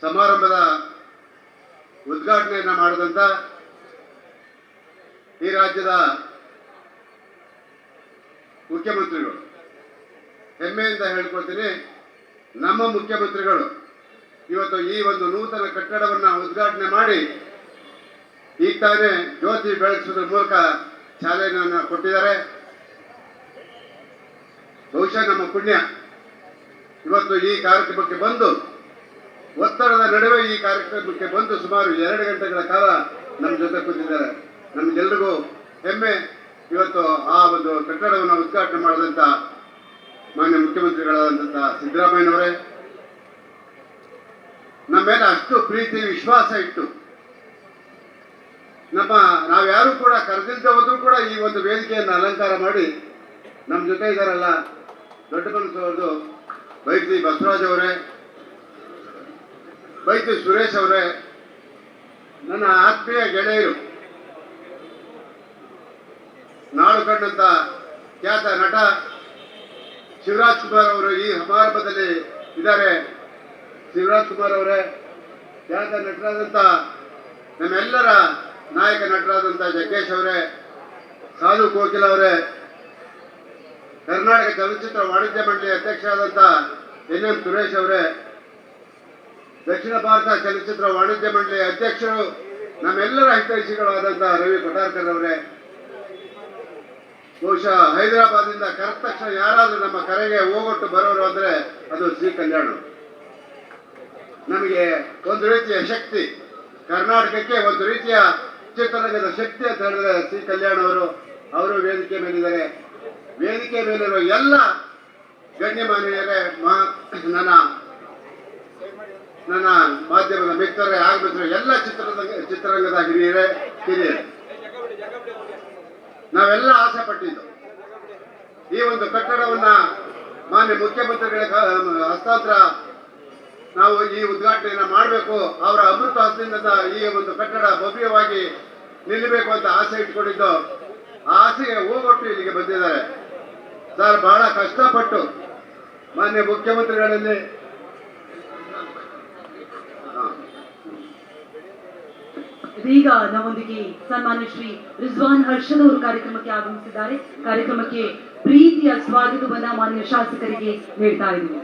ಸಮಾರಂಭದ ಉದ್ಘಾಟನೆಯನ್ನು ಮಾಡಿದಂಥ ಈ ರಾಜ್ಯದ ಮುಖ್ಯಮಂತ್ರಿಗಳು, ಹೆಮ್ಮೆಯಿಂದ ಹೇಳ್ಕೊಳ್ತೀನಿ, ನಮ್ಮ ಮುಖ್ಯಮಂತ್ರಿಗಳು ಇವತ್ತು ಈ ಒಂದು ನೂತನ ಕಟ್ಟಡವನ್ನು ಉದ್ಘಾಟನೆ ಮಾಡಿ ಈಗ ತಾನೇ ಜ್ಯೋತಿ ಬೆಳಗಿಸೋದ್ರ ಮೂಲಕ ಚಾಲನೆಯನ್ನು ಕೊಟ್ಟಿದ್ದಾರೆ. ಬಹುಶಃ ನಮ್ಮ ಪುಣ್ಯ ಇವತ್ತು ಈ ಕಾರ್ಯಕ್ರಮಕ್ಕೆ ಬಂದು, ಒತ್ತಡದ ನಡುವೆ ಈ ಕಾರ್ಯಕ್ರಮಕ್ಕೆ ಬಂದು ಸುಮಾರು 2 ಗಂಟೆಗಳ ಕಾಲ ನಮ್ಮ ಜೊತೆ ಕೂತಿದ್ದಾರೆ. ನಮಗೆಲ್ಲರಿಗೂ ಹೆಮ್ಮೆ. ಇವತ್ತು ಆ ಒಂದು ಕಟ್ಟಡವನ್ನು ಉದ್ಘಾಟನೆ ಮಾಡಿದಂಥ ಮಾನ್ಯ ಮುಖ್ಯಮಂತ್ರಿಗಳಾದಂಥ ಸಿದ್ದರಾಮಯ್ಯನವರೇ ನಮ್ಮ ಮೇಲೆ ಅಷ್ಟು ಪ್ರೀತಿ ವಿಶ್ವಾಸ ಇಟ್ಟು ನಾವ್ಯಾರು ಕೂಡ ಕರೆದಿಲ್ಲದೆ ಹೋದ್ರೂ ಕೂಡ ಈ ಒಂದು ವೇದಿಕೆಯನ್ನು ಅಲಂಕಾರ ಮಾಡಿ ನಮ್ಮ ಜೊತೆ ಇದ್ದಾರಲ್ಲ, ದೊಡ್ಡ ಮನಸ್ಸು ಅವ್ರದ್ದು, ಬೈತಿ ಬಸವರಾಜ್ ಅವರೇ, ಬೈತಿ ಸುರೇಶ್ ಅವರೇ, ನನ್ನ ಆತ್ಮೀಯ ಗೆಳೆಯರು, ನಾಡು ಕಂಡಂತ ಖ್ಯಾತ ನಟ ಶಿವರಾಜ್ ಕುಮಾರ್ ಅವರು ಈ ಸಮಾರಂಭದಲ್ಲಿ ಇದ್ದಾರೆ. ಶಿವರಾಜ್ ಕುಮಾರ್ ಅವರೇ, ಖ್ಯಾತ ನಟರಾದಂಥ ನಮ್ಮೆಲ್ಲರ ನಾಯಕ ನಟರಾದಂಥ ಜಗ್ಗೇಶ್ ಅವರೇ, ಸಾಧು ಕೋಕಿಲ ಅವರೇ, ಕರ್ನಾಟಕ ಚಲನಚಿತ್ರ ವಾಣಿಜ್ಯ ಮಂಡಳಿ ಅಧ್ಯಕ್ಷರಾದಂಥ NM ಸುರೇಶ್ ಅವರೇ, ದಕ್ಷಿಣ ಭಾರತ ಚಲನಚಿತ್ರ ವಾಣಿಜ್ಯ ಮಂಡಳಿ ಅಧ್ಯಕ್ಷರು ನಮ್ಮೆಲ್ಲರ ಹಿತೈಷಿಗಳಾದಂಥ ರವಿ ಕೊಟಾರ್ಕರ್ ಅವರೇ, ಬಹುಶಃ ಹೈದರಾಬಾದಿಂದ ಕರೆದ ತಕ್ಷಣ ಯಾರಾದ್ರೂ ನಮ್ಮ ಕರೆಗೆ ಹೋಗೊಟ್ಟು ಬರೋರು ಅಂದ್ರೆ ಅದು ಶ್ರೀ ಕಲ್ಯಾಣ. ನಮಗೆ ಒಂದು ರೀತಿಯ ಶಕ್ತಿ, ಕರ್ನಾಟಕಕ್ಕೆ ಒಂದು ರೀತಿಯ ಚಿತ್ರರಂಗದ ಶಕ್ತಿ ಅಂತ ಹೇಳಿದ್ರೆ ಶ್ರೀ ಕಲ್ಯಾಣ ಅವರು ವೇದಿಕೆ ಮೇಲಿದ್ದಾರೆ. ವೇದಿಕೆ ಮೇಲಿರುವ ಎಲ್ಲ ಗಣ್ಯಮಾನ್ಯರೇ, ನನ್ನ ಮಾಧ್ಯಮದ ಮಿತ್ರರೇ, ಆಗ್ಬಿಟ್ರೆ ಎಲ್ಲ ಚಿತ್ರರಂಗದ ಹಿರಿಯರೇ, ನಾವೆಲ್ಲ ಆಸೆ ಪಟ್ಟಿದ್ದು ಈ ಒಂದು ಕಟ್ಟಡವನ್ನ ಮಾನ್ಯ ಮುಖ್ಯಮಂತ್ರಿಗಳ ಹಸ್ತಾಂತರ ನಾವು ಈ ಉದ್ಘಾಟನೆಯನ್ನ ಮಾಡಬೇಕು, ಅವರ ಅಮೃತ ಹಸ್ತಿಯಿಂದ ಈ ಒಂದು ಕಟ್ಟಡ ಭವ್ಯವಾಗಿ ನಿಲ್ಲಬೇಕು ಅಂತ ಆಸೆ ಇಟ್ಕೊಂಡಿದ್ದು. ಆ ಆಸೆಗೆ ಹೋಗೊಟ್ಟು ಇಲ್ಲಿಗೆ ಬಂದಿದ್ದಾರೆ. ಸರ್, ಬಹಳ ಕಷ್ಟಪಟ್ಟು ಮಾನ್ಯ ಮುಖ್ಯಮಂತ್ರಿಗಳಲ್ಲಿ ಇದೀಗ ನಮ್ಮೊಂದಿಗೆ ಸನ್ಮಾನ್ಯ ಶ್ರೀ ರಿಜ್ವಾನ್ ಹರ್ಷದ್ ಅವರು ಕಾರ್ಯಕ್ರಮಕ್ಕೆ ಆಗಮಿಸಿದ್ದಾರೆ. ಕಾರ್ಯಕ್ರಮಕ್ಕೆ ಪ್ರೀತಿಯ ಸ್ವಾಗತವನ್ನ ಮಾನ್ಯ ಶಾಸಕರಿಗೆ ನೀಡ್ತಾ ಇದ್ದೀವಿ.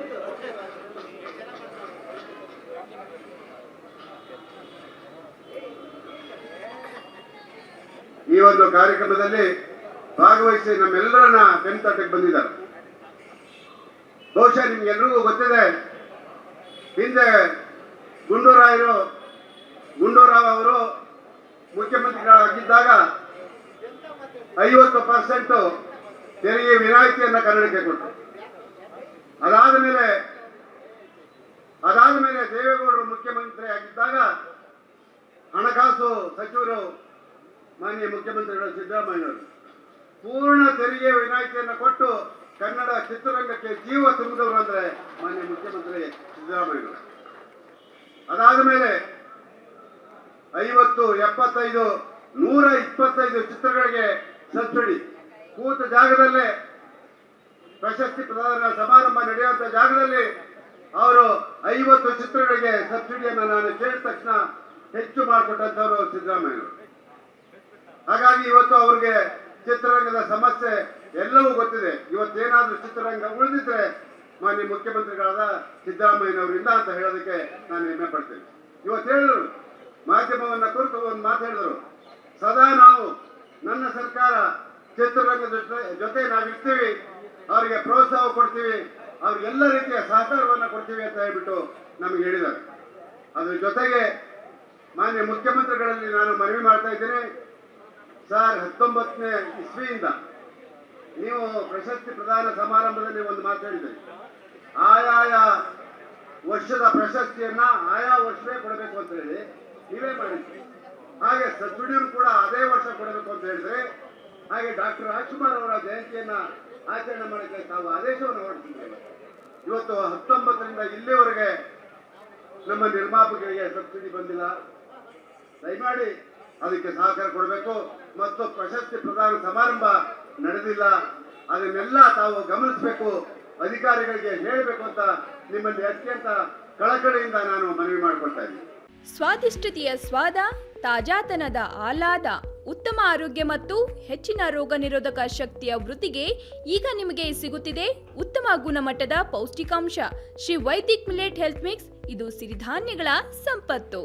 ಈ ಒಂದು ಕಾರ್ಯಕ್ರಮದಲ್ಲಿ ಭಾಗವಹಿಸಿ ನಮ್ಮೆಲ್ಲರನ್ನ ಬೆಂತಟ್ಟಕ್ಕೆ ಬಂದಿದ್ದಾರೆ. ಬಹುಶಃ ನಿಮ್ಗೆಲ್ರಿಗೂ ಗೊತ್ತಿದೆ, ಹಿಂದೆ ಗುಂಡೂರಾವ್ ಅವರು ಮುಖ್ಯಮಂತ್ರಿಗಳಾಗಿದ್ದಾಗ 50% ತೆರಿಗೆ ವಿನಾಯಿತಿಯನ್ನ ಕನ್ನಡಕ್ಕೆ ಕೊಟ್ಟರು. ಅದಾದ ಮೇಲೆ ದೇವೇಗೌಡರು ಮುಖ್ಯಮಂತ್ರಿ ಆಗಿದ್ದಾಗ ಹಣಕಾಸು ಸಚಿವರು ಮಾನ್ಯ ಮುಖ್ಯಮಂತ್ರಿಗಳು ಸಿದ್ದರಾಮಯ್ಯವರು ಪೂರ್ಣ ತೆರಿಗೆ ವಿನಾಯಿತಿಯನ್ನು ಕೊಟ್ಟು ಕನ್ನಡ ಚಿತ್ರರಂಗಕ್ಕೆ ಜೀವ ತುಂಬಿದವರು ಅಂದ್ರೆ ಮಾನ್ಯ ಮುಖ್ಯಮಂತ್ರಿ ಸಿದ್ದರಾಮಯ್ಯವರು. ಅದಾದ ಮೇಲೆ 50, 75, 125 ಚಿತ್ರಗಳಿಗೆ ಸಬ್ಸಿಡಿ, ಕೂತ ಜಾಗದಲ್ಲೇ ಪ್ರಶಸ್ತಿ ಪ್ರದಾನ ಸಮಾರಂಭ ನಡೆಯುವಂತ ಜಾಗದಲ್ಲಿ ಅವರು 50 ಚಿತ್ರಗಳಿಗೆ ಸಬ್ಸಿಡಿಯನ್ನು ನಾನು ಕೇಳಿದ ತಕ್ಷಣ ಹೆಚ್ಚು ಮಾಡಿಕೊಟ್ಟಂತವರು ಸಿದ್ದರಾಮಯ್ಯವರು. ಹಾಗಾಗಿ ಇವತ್ತು ಅವ್ರಿಗೆ ಚಿತ್ರರಂಗದ ಸಮಸ್ಯೆ ಎಲ್ಲವೂ ಗೊತ್ತಿದೆ. ಇವತ್ತೇನಾದ್ರೂ ಚಿತ್ರರಂಗ ಉಳಿದಿದ್ರೆ ಮಾನ್ಯ ಮುಖ್ಯಮಂತ್ರಿಗಳಾದ ಸಿದ್ದರಾಮಯ್ಯನವರಿಂದ ಅಂತ ಹೇಳೋದಕ್ಕೆ ನಾನು ಹೆಮ್ಮೆ ಪಡ್ತೇನೆ. ಇವತ್ತು ಹೇಳಿದ್ರು, ಮಾಧ್ಯಮವನ್ನ ಕುರಿತು ಒಂದು ಮಾತು ಹೇಳಿದ್ರು, ಸದಾ ನಾವು ನನ್ನ ಸರ್ಕಾರ ಚಿತ್ರರಂಗದ ಜೊತೆ ನಾವಿರ್ತೀವಿ, ಅವರಿಗೆ ಪ್ರೋತ್ಸಾಹ ಕೊಡ್ತೀವಿ, ಅವ್ರಿಗೆಲ್ಲ ರೀತಿಯ ಸಹಕಾರವನ್ನು ಕೊಡ್ತೀವಿ ಅಂತ ಹೇಳ್ಬಿಟ್ಟು ನಮಗೆ ಹೇಳಿದ್ದಾರೆ. ಅದ್ರ ಜೊತೆಗೆ ಮಾನ್ಯ ಮುಖ್ಯಮಂತ್ರಿಗಳಲ್ಲಿ ನಾನು ಮನವಿ ಮಾಡ್ತಾ ಇದ್ದೀನಿ, ಸರ್, 19ನೇ ಇಸ್ವಿಯಿಂದ ನೀವು ಪ್ರಶಸ್ತಿ ಪ್ರದಾನ ಸಮಾರಂಭದಲ್ಲಿ ಒಂದು ಮಾತು ಹೇಳಿದ್ರಿ, ಆಯಾಯ ವರ್ಷದ ಪ್ರಶಸ್ತಿಯನ್ನ ಆಯಾ ವರ್ಷವೇ ಕೊಡಬೇಕು ಅಂತ ಹೇಳಿ ನೀವೇ ಮಾಡಿದ್ರಿ. ಹಾಗೆ ಸಬ್ಸಿಡಿಯೂ ಕೂಡ ಅದೇ ವರ್ಷ ಕೊಡಬೇಕು ಅಂತ ಹೇಳಿದ್ರೆ, ಹಾಗೆ ಡಾಕ್ಟರ್ ರಾಜ್ಕುಮಾರ್ ಅವರ ಜಯಂತಿಯನ್ನ ಆಚರಣೆ ಮಾಡಕ್ಕೆ ತಾವು ಆದೇಶವನ್ನು ಹೊರಡಿಸಿದ್ದೀವಿ. ಇವತ್ತು 19ರಿಂದ ಇಲ್ಲಿವರೆಗೆ ನಮ್ಮ ನಿರ್ಮಾಪಕರಿಗೆ ಸಬ್ಸಿಡಿ ಬಂದಿಲ್ಲ. ದಯಮಾಡಿ ಅದಕ್ಕೆ ಸಹಕಾರ ಕೊಡಬೇಕು. ಮತ್ತು ಪ್ರಶಸ್ತಿ ಪ್ರದಾನ ಸಮಾರಂಭ ನಡೆದಿಲ್ಲ, ಅದನ್ನೆಲ್ಲ ತಾವು ಗಮನಿಸಬೇಕು, ಅಧಿಕಾರಿಗಳಿಗೆ ಹೇಳಬೇಕು ಅಂತ ನಿಮ್ಮಲ್ಲಿ ಅತ್ಯಂತ ಕಳಕಳಿಯಿಂದ ನಾನು ಮನವಿ ಮಾಡ್ತೀನಿ. ಮಾಡ್ಕೊಳ್ತಾ ಇದ್ದೀನಿ. ಸ್ವಾದಿಷ್ಟತೆಯ ಸ್ವಾದ, ತಾಜಾತನದ ಆಹ್ಲಾದ, ಉತ್ತಮ ಆರೋಗ್ಯ ಮತ್ತು ಹೆಚ್ಚಿನ ರೋಗ ನಿರೋಧಕ ಶಕ್ತಿಯ ವೃದ್ಧಿಗೆ ಈಗ ನಿಮಗೆ ಸಿಗುತ್ತಿದೆ ಉತ್ತಮ ಗುಣಮಟ್ಟದ ಪೌಷ್ಟಿಕಾಂಶ Shri Vaidik millet health mix. ಇದು ಸಿರಿಧಾನ್ಯಗಳ ಸಂಪತ್ತು.